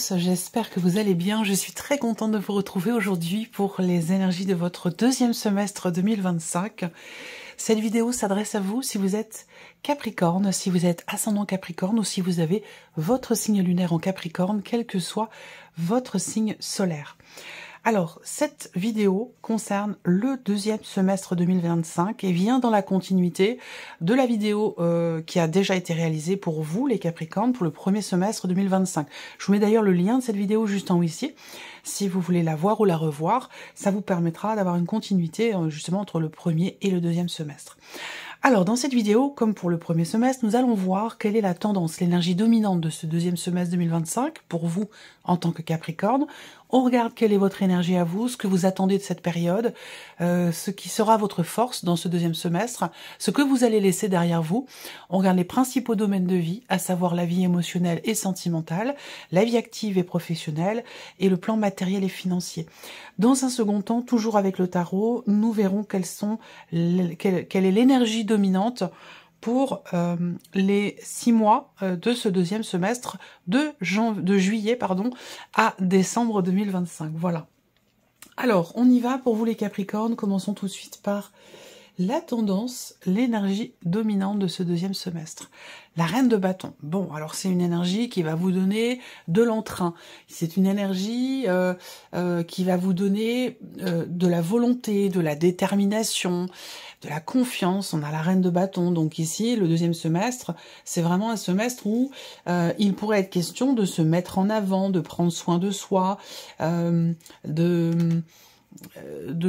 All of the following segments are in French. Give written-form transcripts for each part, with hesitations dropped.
tous, j'espère que vous allez bien. Je suis très contente de vous retrouver aujourd'hui pour les énergies de votre deuxième semestre 2025. Cette vidéo s'adresse à vous si vous êtes Capricorne, si vous êtes ascendant Capricorne ou si vous avez votre signe lunaire en Capricorne, quel que soit votre signe solaire. Alors, cette vidéo concerne le deuxième semestre 2025 et vient dans la continuité de la vidéo qui a déjà été réalisée pour vous, les Capricornes, pour le premier semestre 2025. Je vous mets d'ailleurs le lien de cette vidéo juste en haut ici. Si vous voulez la voir ou la revoir, ça vous permettra d'avoir une continuité justement entre le premier et le deuxième semestre. Alors, dans cette vidéo, comme pour le premier semestre, nous allons voir quelle est la tendance, l'énergie dominante de ce deuxième semestre 2025 pour vous en tant que Capricorne. On regarde quelle est votre énergie à vous, ce que vous attendez de cette période, ce qui sera votre force dans ce deuxième semestre, ce que vous allez laisser derrière vous. On regarde les principaux domaines de vie, à savoir la vie émotionnelle et sentimentale, la vie active et professionnelle, et le plan matériel et financier. Dans un second temps, toujours avec le tarot, nous verrons quelle est l'énergie dominante pour les 6 mois de ce deuxième semestre de juillet à décembre 2025. Voilà. Alors, on y va pour vous les Capricornes. Commençons tout de suite par la tendance, l'énergie dominante de ce deuxième semestre. La reine de bâton. Bon, alors c'est une énergie qui va vous donner de l'entrain. C'est une énergie qui va vous donner de la volonté, de la détermination, de la confiance. On a la reine de bâton. Donc ici, le deuxième semestre, c'est vraiment un semestre où il pourrait être question de se mettre en avant, de prendre soin de soi, de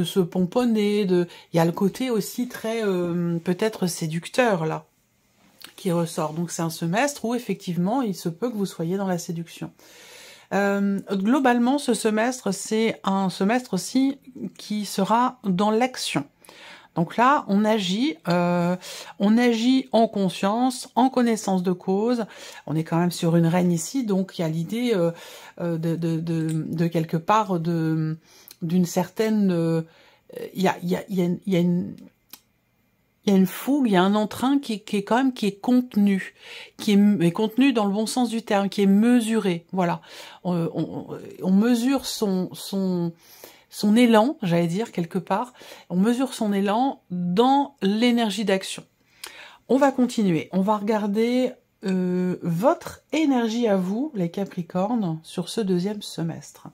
se pomponner, il y a le côté aussi très peut-être séducteur là qui ressort. Donc c'est un semestre où effectivement il se peut que vous soyez dans la séduction. Globalement, ce semestre, c'est un semestre aussi qui sera dans l'action. Donc là, on agit en conscience, en connaissance de cause. On est quand même sur une reine ici, donc il y a l'idée de quelque part d'une certaine, il y a une fougue, il y a un entrain qui est contenu, qui est contenu dans le bon sens du terme, qui est mesuré. Voilà, on mesure son élan, j'allais dire quelque part. On mesure son élan dans l'énergie d'action. On va continuer. On va regarder votre énergie à vous, les Capricornes, sur ce deuxième semestre.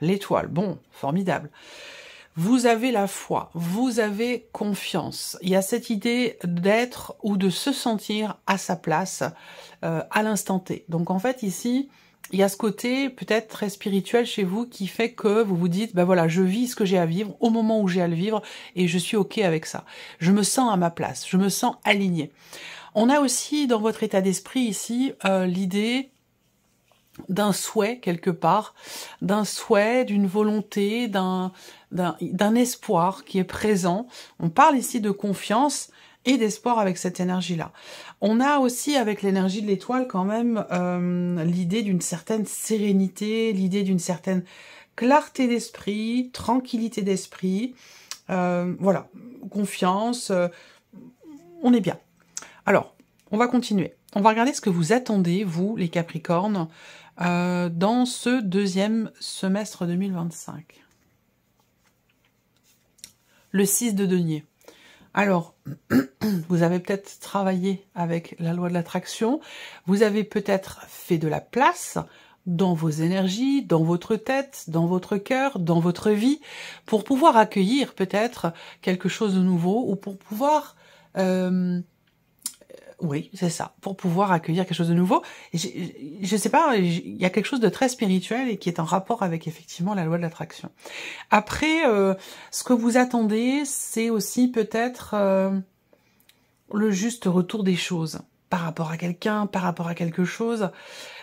L'étoile, bon, formidable. Vous avez la foi, vous avez confiance. Il y a cette idée d'être ou de se sentir à sa place à l'instant T. Donc en fait ici, il y a ce côté peut-être très spirituel chez vous qui fait que vous vous dites, ben voilà, je vis ce que j'ai à vivre au moment où j'ai à le vivre et je suis ok avec ça. Je me sens à ma place, je me sens alignée. On a aussi dans votre état d'esprit ici l'idée d'un souhait quelque part, d'un souhait, d'une volonté, d'un espoir qui est présent. On parle ici de confiance et d'espoir avec cette énergie-là. On a aussi avec l'énergie de l'étoile quand même l'idée d'une certaine sérénité, l'idée d'une certaine clarté d'esprit, tranquillité d'esprit, voilà, confiance, on est bien. Alors, on va continuer. On va regarder ce que vous attendez, vous, les Capricornes, dans ce deuxième semestre 2025. Le 6 de denier. Alors, vous avez peut-être travaillé avec la loi de l'attraction, vous avez peut-être fait de la place dans vos énergies, dans votre tête, dans votre cœur, dans votre vie, pour pouvoir accueillir peut-être quelque chose de nouveau, ou pour pouvoir... oui, c'est ça, pour pouvoir accueillir quelque chose de nouveau. Et je sais pas, il y a quelque chose de très spirituel et qui est en rapport avec effectivement la loi de l'attraction. Après, ce que vous attendez, c'est aussi peut-être le juste retour des choses par rapport à quelqu'un, par rapport à quelque chose.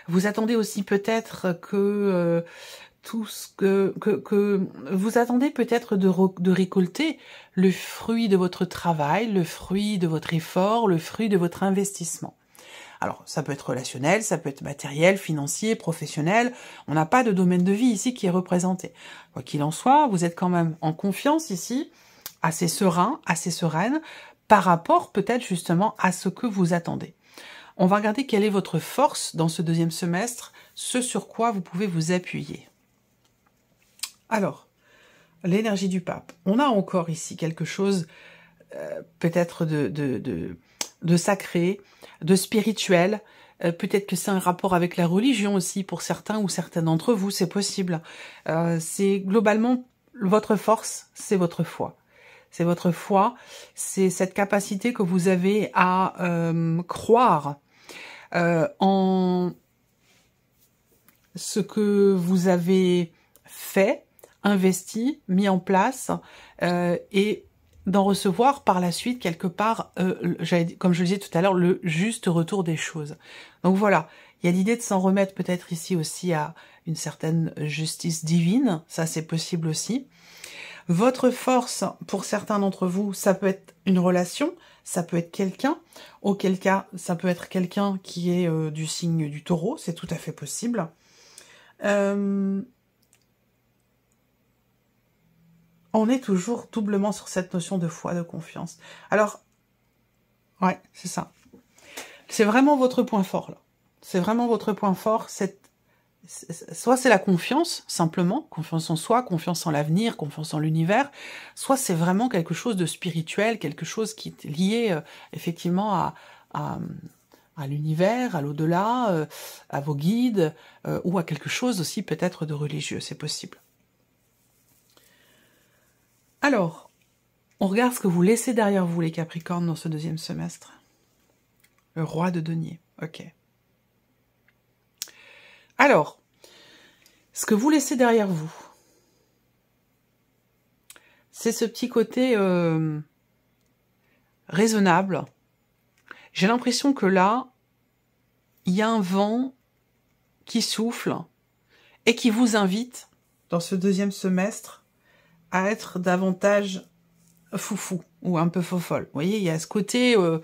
Vous attendez aussi peut-être que tout ce que vous attendez peut-être de récolter le fruit de votre travail, le fruit de votre effort, le fruit de votre investissement. Alors, ça peut être relationnel, ça peut être matériel, financier, professionnel. On n'a pas de domaine de vie ici qui est représenté. Quoi qu'il en soit, vous êtes quand même en confiance ici, assez serein, assez sereine, par rapport peut-être justement à ce que vous attendez. On va regarder quelle est votre force dans ce deuxième semestre, ce sur quoi vous pouvez vous appuyer. Alors, l'énergie du pape. On a encore ici quelque chose peut-être de sacré, de spirituel. Peut-être que c'est un rapport avec la religion aussi pour certains ou certaines d'entre vous, c'est possible. C'est globalement votre force, c'est votre foi. C'est votre foi, c'est cette capacité que vous avez à croire en ce que vous avez fait, investi, mis en place et d'en recevoir par la suite quelque part, comme je le disais tout à l'heure, le juste retour des choses. Donc voilà, il y a l'idée de s'en remettre peut-être ici aussi à une certaine justice divine, ça c'est possible aussi. Votre force, pour certains d'entre vous, ça peut être une relation, ça peut être quelqu'un, auquel cas ça peut être quelqu'un qui est du signe du taureau, c'est tout à fait possible. On est toujours doublement sur cette notion de foi, de confiance. Alors, ouais, c'est ça. C'est vraiment votre point fort, là. C'est vraiment votre point fort, soit c'est la confiance, simplement, confiance en soi, confiance en l'avenir, confiance en l'univers, soit c'est vraiment quelque chose de spirituel, quelque chose qui est lié effectivement à l'univers, à l'au-delà, à vos guides, ou à quelque chose aussi peut-être de religieux, c'est possible. Alors, on regarde ce que vous laissez derrière vous, les Capricornes, dans ce deuxième semestre. Le roi de denier, ok. Alors, ce que vous laissez derrière vous, c'est ce petit côté raisonnable. J'ai l'impression que là, il y a un vent qui souffle et qui vous invite, dans ce deuxième semestre, à être davantage foufou ou un peu fofolle. Vous voyez, il y a ce côté... on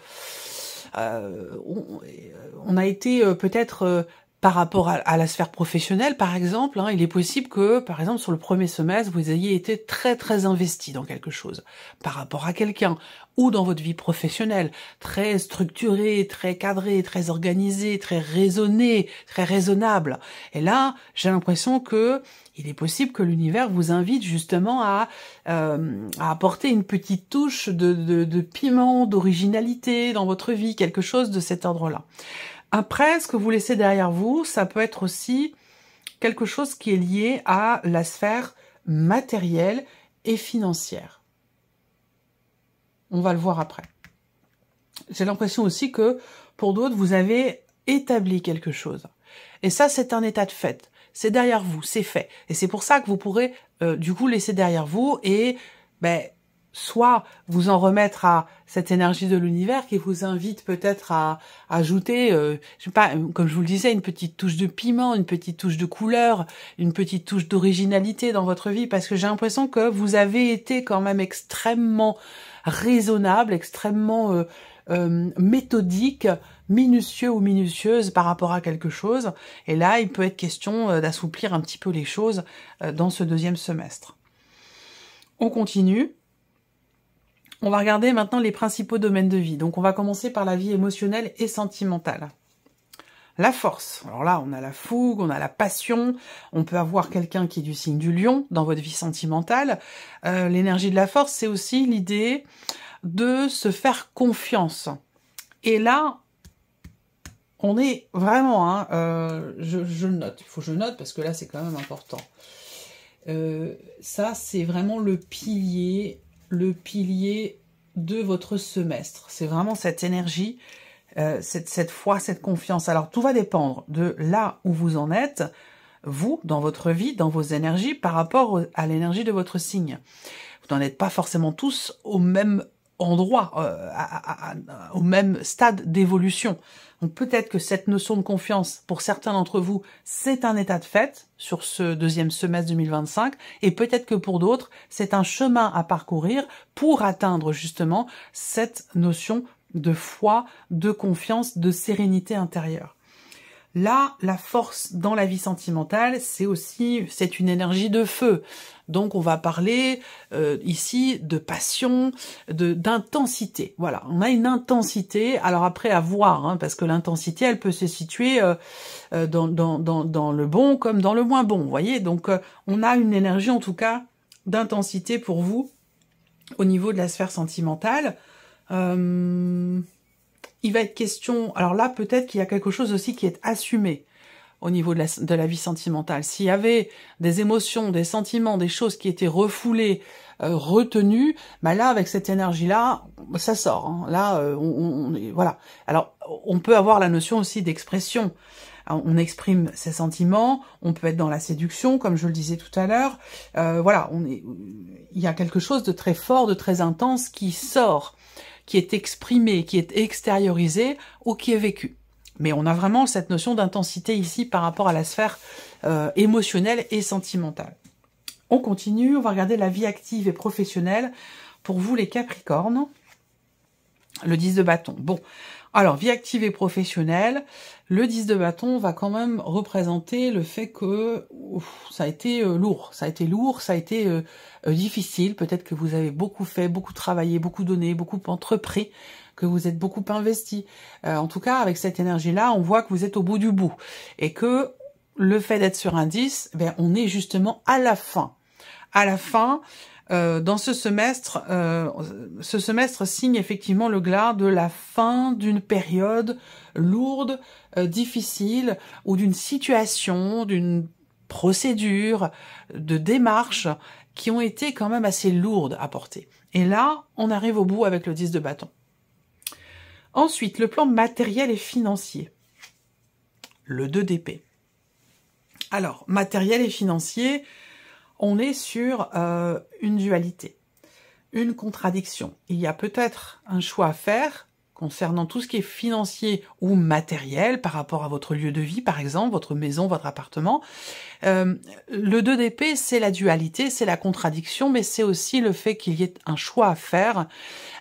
a été peut-être... par rapport à la sphère professionnelle, par exemple, il est possible que, par exemple, sur le premier semestre, vous ayez été très très investi dans quelque chose, par rapport à quelqu'un, ou dans votre vie professionnelle, très structuré, très cadré, très organisé, très raisonné, très raisonnable. Et là, j'ai l'impression que il est possible que l'univers vous invite justement à apporter une petite touche de piment, d'originalité dans votre vie, quelque chose de cet ordre-là. Après, ce que vous laissez derrière vous, ça peut être aussi quelque chose qui est lié à la sphère matérielle et financière. On va le voir après. J'ai l'impression aussi que, pour d'autres, vous avez établi quelque chose. Et ça, c'est un état de fait. C'est derrière vous, c'est fait. Et c'est pour ça que vous pourrez, du coup, laisser derrière vous et... soit vous en remettre à cette énergie de l'univers qui vous invite peut-être à ajouter, je sais pas, comme je vous le disais, une petite touche de piment, une petite touche de couleur, une petite touche d'originalité dans votre vie, parce que j'ai l'impression que vous avez été quand même extrêmement raisonnable, extrêmement méthodique, minutieux ou minutieuse par rapport à quelque chose. Et là, il peut être question d'assouplir un petit peu les choses dans ce deuxième semestre. On continue. On va regarder maintenant les principaux domaines de vie. Donc on va commencer par la vie émotionnelle et sentimentale. La force. Alors là, on a la fougue, on a la passion. On peut avoir quelqu'un qui est du signe du lion dans votre vie sentimentale. L'énergie de la force, c'est aussi l'idée de se faire confiance. Et là, on est vraiment... je note. Il faut que je note parce que là, c'est quand même important. Ça, c'est vraiment le pilier de votre semestre. C'est vraiment cette énergie, cette foi, cette confiance. Alors, tout va dépendre de là où vous en êtes, vous, dans votre vie, dans vos énergies, par rapport à l'énergie de votre signe. Vous n'en êtes pas forcément tous au même endroit, au même stade d'évolution. Donc peut-être que cette notion de confiance, pour certains d'entre vous, c'est un état de fait sur ce deuxième semestre 2025, et peut-être que pour d'autres, c'est un chemin à parcourir pour atteindre justement cette notion de foi, de confiance, de sérénité intérieure. Là, la force dans la vie sentimentale, c'est une énergie de feu. Donc on va parler ici de passion, d'intensité. Voilà, on a une intensité. Alors après à voir, hein, parce que l'intensité elle peut se situer dans le bon comme dans le moins bon. Vous voyez, donc on a une énergie en tout cas d'intensité pour vous au niveau de la sphère sentimentale. Il va être question, alors là peut-être qu'il y a quelque chose aussi qui est assumé au niveau de la vie sentimentale. S'il y avait des émotions, des sentiments, des choses qui étaient refoulées, retenues, bah là avec cette énergie-là, ça sort. Hein. Là, voilà. Alors on peut avoir la notion aussi d'expression. On exprime ses sentiments, on peut être dans la séduction, comme je le disais tout à l'heure. Voilà, il y a quelque chose de très fort, de très intense qui sort, qui est exprimé, qui est extériorisé ou qui est vécu. Mais on a vraiment cette notion d'intensité ici par rapport à la sphère émotionnelle et sentimentale. On continue, on va regarder la vie active et professionnelle pour vous les Capricornes. Le 10 de bâton. Bon, alors vie active et professionnelle, le 10 de bâton va quand même représenter le fait que ça a été lourd, ça a été difficile. Peut-être que vous avez beaucoup fait, beaucoup travaillé, beaucoup donné, beaucoup entrepris, que vous êtes beaucoup investi. En tout cas, avec cette énergie-là, on voit que vous êtes au bout du bout. Et que le fait d'être sur un 10, ben, on est justement à la fin. À la fin, dans ce semestre signe effectivement le glas de la fin d'une période lourde, difficile, ou d'une situation, d'une procédure, de démarches qui ont été quand même assez lourdes à porter. Et là, on arrive au bout avec le 10 de bâton. Ensuite, le plan matériel et financier. Le 2 d'épée. Alors, matériel et financier, on est sur une dualité, une contradiction. Il y a peut-être un choix à faire concernant tout ce qui est financier ou matériel par rapport à votre lieu de vie, par exemple, votre maison, votre appartement. Le 2 d'épée, c'est la dualité, c'est la contradiction, mais c'est aussi le fait qu'il y ait un choix à faire,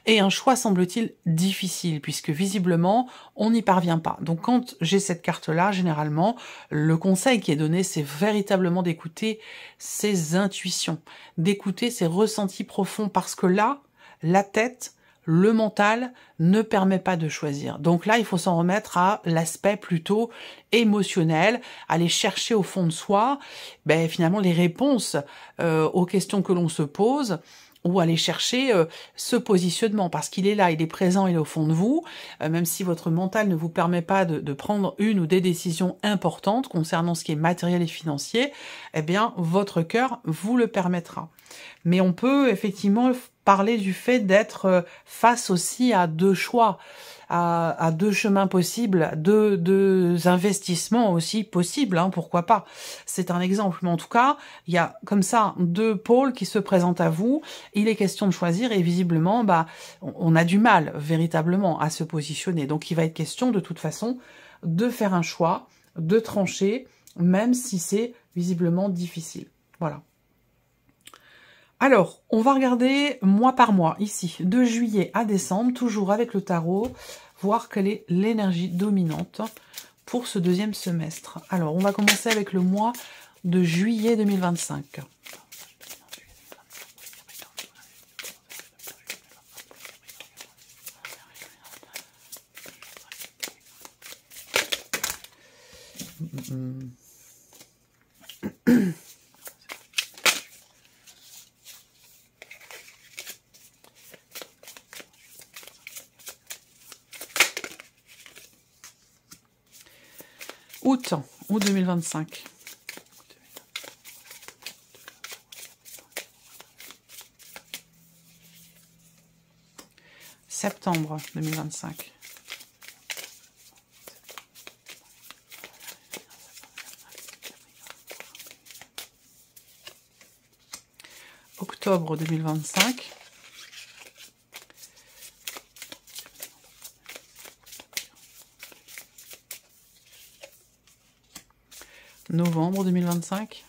et un choix, semble-t-il, difficile, puisque visiblement, on n'y parvient pas. Donc quand j'ai cette carte-là, généralement, le conseil qui est donné, c'est véritablement d'écouter ses intuitions, d'écouter ses ressentis profonds, parce que là, la tête, le mental ne permet pas de choisir. Donc là, il faut s'en remettre à l'aspect plutôt émotionnel, aller chercher au fond de soi, finalement les réponses aux questions que l'on se pose, ou aller chercher ce positionnement, parce qu'il est là, il est présent, il est au fond de vous, même si votre mental ne vous permet pas de prendre une ou des décisions importantes concernant ce qui est matériel et financier, eh bien, votre cœur vous le permettra. Mais on peut effectivement parler du fait d'être face aussi à deux choix, à deux chemins possibles, deux investissements aussi possibles, hein, pourquoi pas. C'est un exemple, mais en tout cas, il y a comme ça deux pôles qui se présentent à vous, il est question de choisir et visiblement, on a du mal véritablement à se positionner. Donc il va être question de toute façon de faire un choix, de trancher, même si c'est visiblement difficile. Voilà. Alors, on va regarder mois par mois, ici, de juillet à décembre, toujours avec le tarot, voir quelle est l'énergie dominante pour ce deuxième semestre. Alors, on va commencer avec le mois de juillet 2025. Août 2025. Septembre 2025. Octobre 2025. Novembre 2025.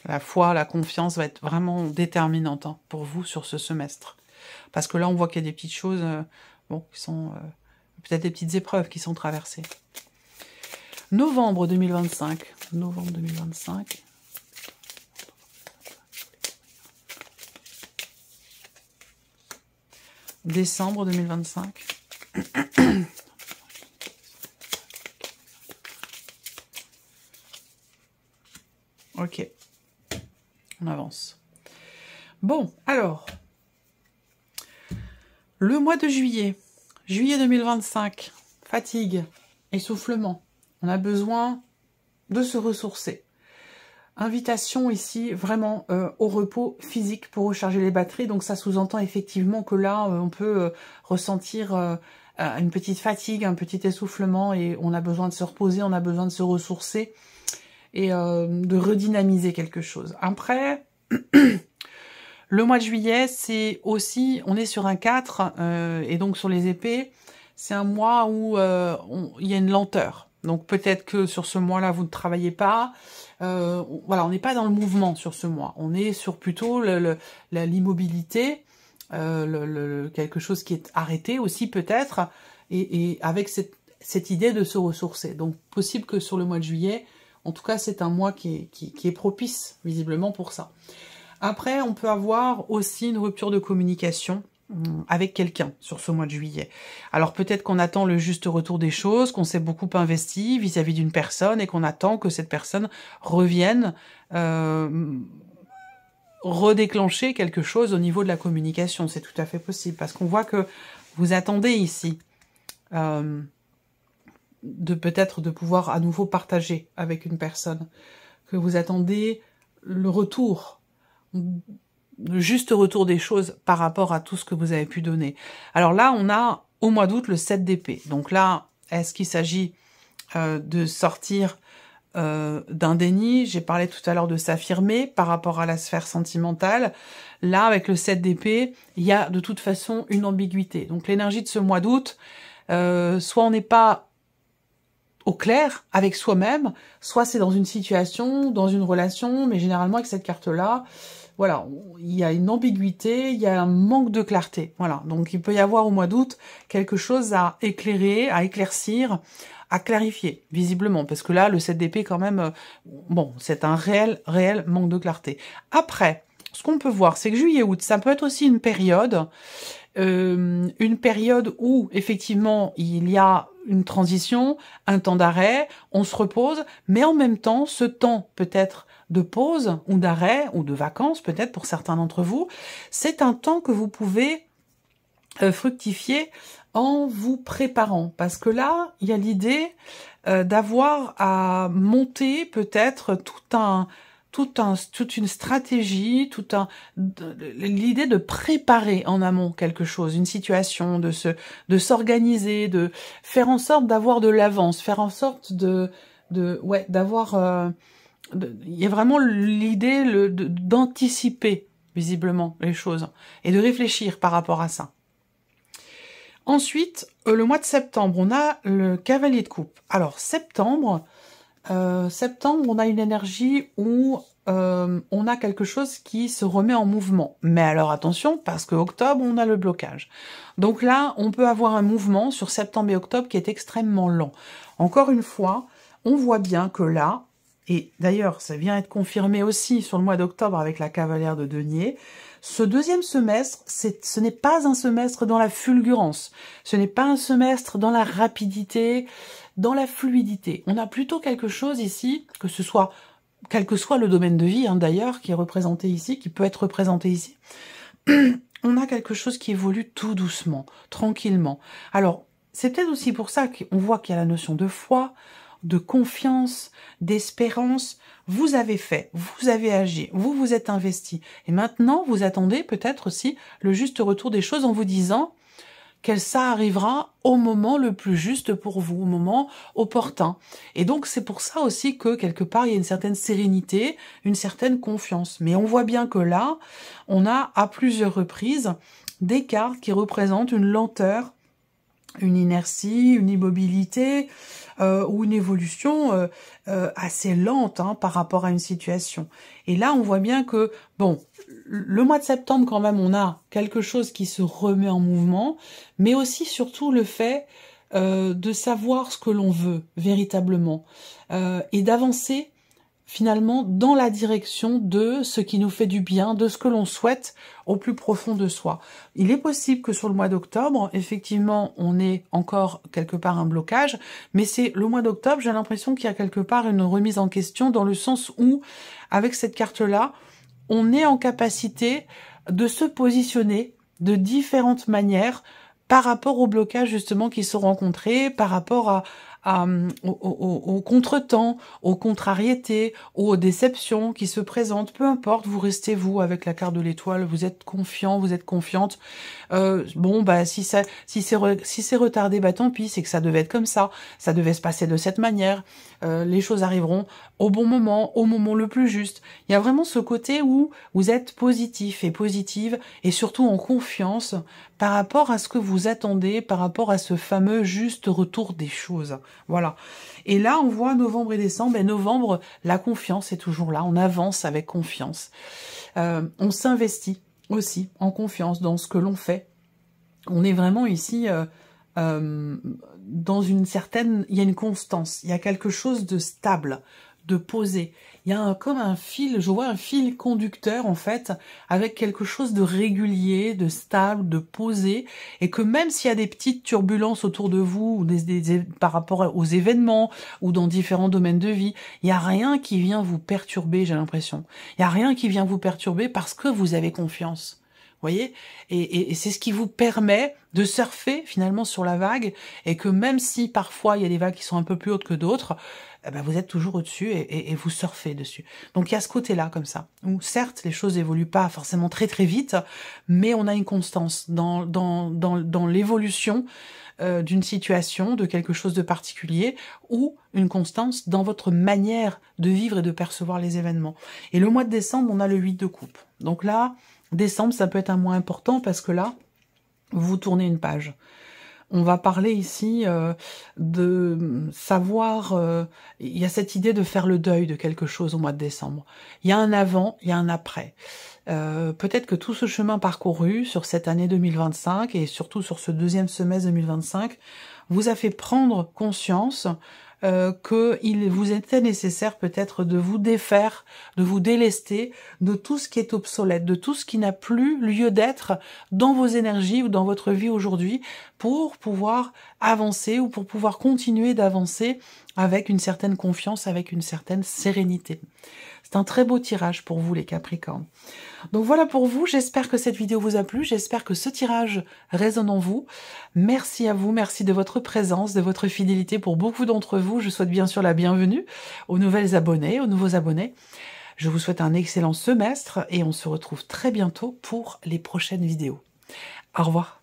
La foi, la confiance va être vraiment déterminante pour vous sur ce semestre. Parce que là, on voit qu'il y a des petites choses, qui sont peut-être des petites épreuves qui sont traversées. Novembre 2025. Novembre 2025. décembre 2025. Ok, on avance. Bon, alors, le mois de juillet, juillet 2025, fatigue, essoufflement. On a besoin de se ressourcer. Invitation ici vraiment au repos physique pour recharger les batteries. Donc ça sous-entend effectivement que là, on peut ressentir une petite fatigue, un petit essoufflement et on a besoin de se reposer, on a besoin de se ressourcer et de redynamiser quelque chose. Après, le mois de juillet, c'est aussi, on est sur un 4 et donc sur les épées, c'est un mois où il y a une lenteur. Donc peut-être que sur ce mois-là, vous ne travaillez pas. Voilà, on n'est pas dans le mouvement sur ce mois. On est sur plutôt l'immobilité, quelque chose qui est arrêté aussi peut-être, et avec cette idée de se ressourcer. Donc possible que sur le mois de juillet, en tout cas c'est un mois qui est propice visiblement pour ça. Après, on peut avoir aussi une rupture de communication avec quelqu'un sur ce mois de juillet. Alors peut-être qu'on attend le juste retour des choses, qu'on s'est beaucoup investi vis-à-vis d'une personne et qu'on attend que cette personne revienne redéclencher quelque chose au niveau de la communication. C'est tout à fait possible parce qu'on voit que vous attendez ici peut-être de pouvoir à nouveau partager avec une personne, que vous attendez le retour, le juste retour des choses par rapport à tout ce que vous avez pu donner. Alors là, on a au mois d'août le 7 d'épée. Donc là, est-ce qu'il s'agit de sortir d'un déni? J'ai parlé tout à l'heure de s'affirmer par rapport à la sphère sentimentale. Là, avec le 7 d'épée, il y a de toute façon une ambiguïté. Donc l'énergie de ce mois d'août, soit on n'est pas au clair avec soi-même, soit c'est dans une situation, dans une relation, mais généralement avec cette carte-là, voilà, il y a une ambiguïté, il y a un manque de clarté. Voilà, donc il peut y avoir au mois d'août quelque chose à éclairer, à éclaircir, à clarifier, visiblement, parce que là, le 7 d'épée, quand même, bon, c'est un réel manque de clarté. Après, ce qu'on peut voir, c'est que juillet-août, ça peut être aussi une période où, effectivement, il y a une transition, un temps d'arrêt, on se repose, mais en même temps, ce temps peut-être de pause ou d'arrêt ou de vacances, peut-être pour certains d'entre vous, c'est un temps que vous pouvez fructifier en vous préparant. Parce que là, il y a l'idée d'avoir à monter peut-être toute une stratégie, l'idée de préparer en amont quelque chose, une situation, de s'organiser, de faire en sorte d'avoir de l'avance, faire en sorte d'avoir il y a vraiment l'idée d'anticiper visiblement les choses et de réfléchir par rapport à ça. Ensuite, le mois de septembre, on a le cavalier de coupe. Alors septembre, on a une énergie où on a quelque chose qui se remet en mouvement. Mais alors attention, parce que octobre, on a le blocage. Donc là, on peut avoir un mouvement sur septembre et octobre qui est extrêmement lent. Encore une fois, on voit bien que là, et d'ailleurs, ça vient être confirmé aussi sur le mois d'octobre avec la cavalière de denier, ce deuxième semestre, ce n'est pas un semestre dans la fulgurance, ce n'est pas un semestre dans la rapidité, dans la fluidité. On a plutôt quelque chose ici, quel que soit le domaine de vie, hein, d'ailleurs, qui est représenté ici, qui peut être représenté ici, on a quelque chose qui évolue tout doucement, tranquillement. Alors, c'est peut-être aussi pour ça qu'on voit qu'il y a la notion de foi, de confiance, d'espérance. Vous avez fait, vous avez agi, vous vous êtes investi. Et maintenant, vous attendez peut-être aussi le juste retour des choses en vous disant que ça arrivera au moment le plus juste pour vous, au moment opportun. Et donc, c'est pour ça aussi que, quelque part, il y a une certaine sérénité, une certaine confiance. Mais on voit bien que là, on a à plusieurs reprises des cartes qui représentent une lenteur, une inertie, une immobilité ou une évolution assez lente par rapport à une situation. Et là, on voit bien que, bon, le mois de septembre, quand même, on a quelque chose qui se remet en mouvement, mais aussi, surtout, le fait de savoir ce que l'on veut, véritablement, et d'avancer finalement dans la direction de ce qui nous fait du bien, de ce que l'on souhaite au plus profond de soi. Il est possible que sur le mois d'octobre, effectivement, on ait encore quelque part un blocage, mais c'est le mois d'octobre, j'ai l'impression qu'il y a quelque part une remise en question dans le sens où, avec cette carte-là, on est en capacité de se positionner de différentes manières par rapport aux blocages justement qui sont rencontrés, par rapport aux contretemps, aux contrariétés, aux déceptions qui se présentent. Peu importe, vous restez vous avec la carte de l'étoile, vous êtes confiant, vous êtes confiante. Bon, bah si c'est retardé, bah tant pis, c'est que ça devait être comme ça devait se passer de cette manière. Les choses arriveront au bon moment, au moment le plus juste. Il y a vraiment ce côté où vous êtes positif et positive et surtout en confiance par rapport à ce que vous attendez, par rapport à ce fameux juste retour des choses. Voilà. Et là, on voit novembre et décembre. Et novembre, la confiance est toujours là. On avance avec confiance. On s'investit aussi en confiance dans ce que l'on fait. On est vraiment ici dans une certaine... Il y a une constance. Il y a quelque chose de stable, de posé. Il y a comme un fil, je vois un fil conducteur en fait, avec quelque chose de régulier, de stable, de posé, et que même s'il y a des petites turbulences autour de vous, ou par rapport aux événements, ou dans différents domaines de vie, il n'y a rien qui vient vous perturber, j'ai l'impression. Il n'y a rien qui vient vous perturber parce que vous avez confiance. Vous voyez, et c'est ce qui vous permet de surfer finalement sur la vague, et que même si parfois il y a des vagues qui sont un peu plus hautes que d'autres, eh ben vous êtes toujours au-dessus et vous surfez dessus. Donc il y a ce côté-là comme ça, où certes les choses évoluent pas forcément très très vite, mais on a une constance dans l'évolution d'une situation, de quelque chose de particulier, ou une constance dans votre manière de vivre et de percevoir les événements. Et le mois de décembre, on a le 8 de coupe. Donc là, décembre, ça peut être un mois important parce que là, vous tournez une page. On va parler ici de savoir... il y a cette idée de faire le deuil de quelque chose au mois de décembre. Il y a un avant, il y a un après. Peut-être que tout ce chemin parcouru sur cette année 2025 et surtout sur ce deuxième semestre 2025 vous a fait prendre conscience qu'il vous était nécessaire peut-être de vous défaire, de vous délester de tout ce qui est obsolète, de tout ce qui n'a plus lieu d'être dans vos énergies ou dans votre vie aujourd'hui pour pouvoir avancer ou pour pouvoir continuer d'avancer avec une certaine confiance, avec une certaine sérénité. C'est un très beau tirage pour vous les Capricornes. Donc voilà pour vous, j'espère que cette vidéo vous a plu, j'espère que ce tirage résonne en vous. Merci à vous, merci de votre présence, de votre fidélité pour beaucoup d'entre vous. Je souhaite bien sûr la bienvenue aux nouvelles abonnés, aux nouveaux abonnés. Je vous souhaite un excellent semestre et on se retrouve très bientôt pour les prochaines vidéos. Au revoir.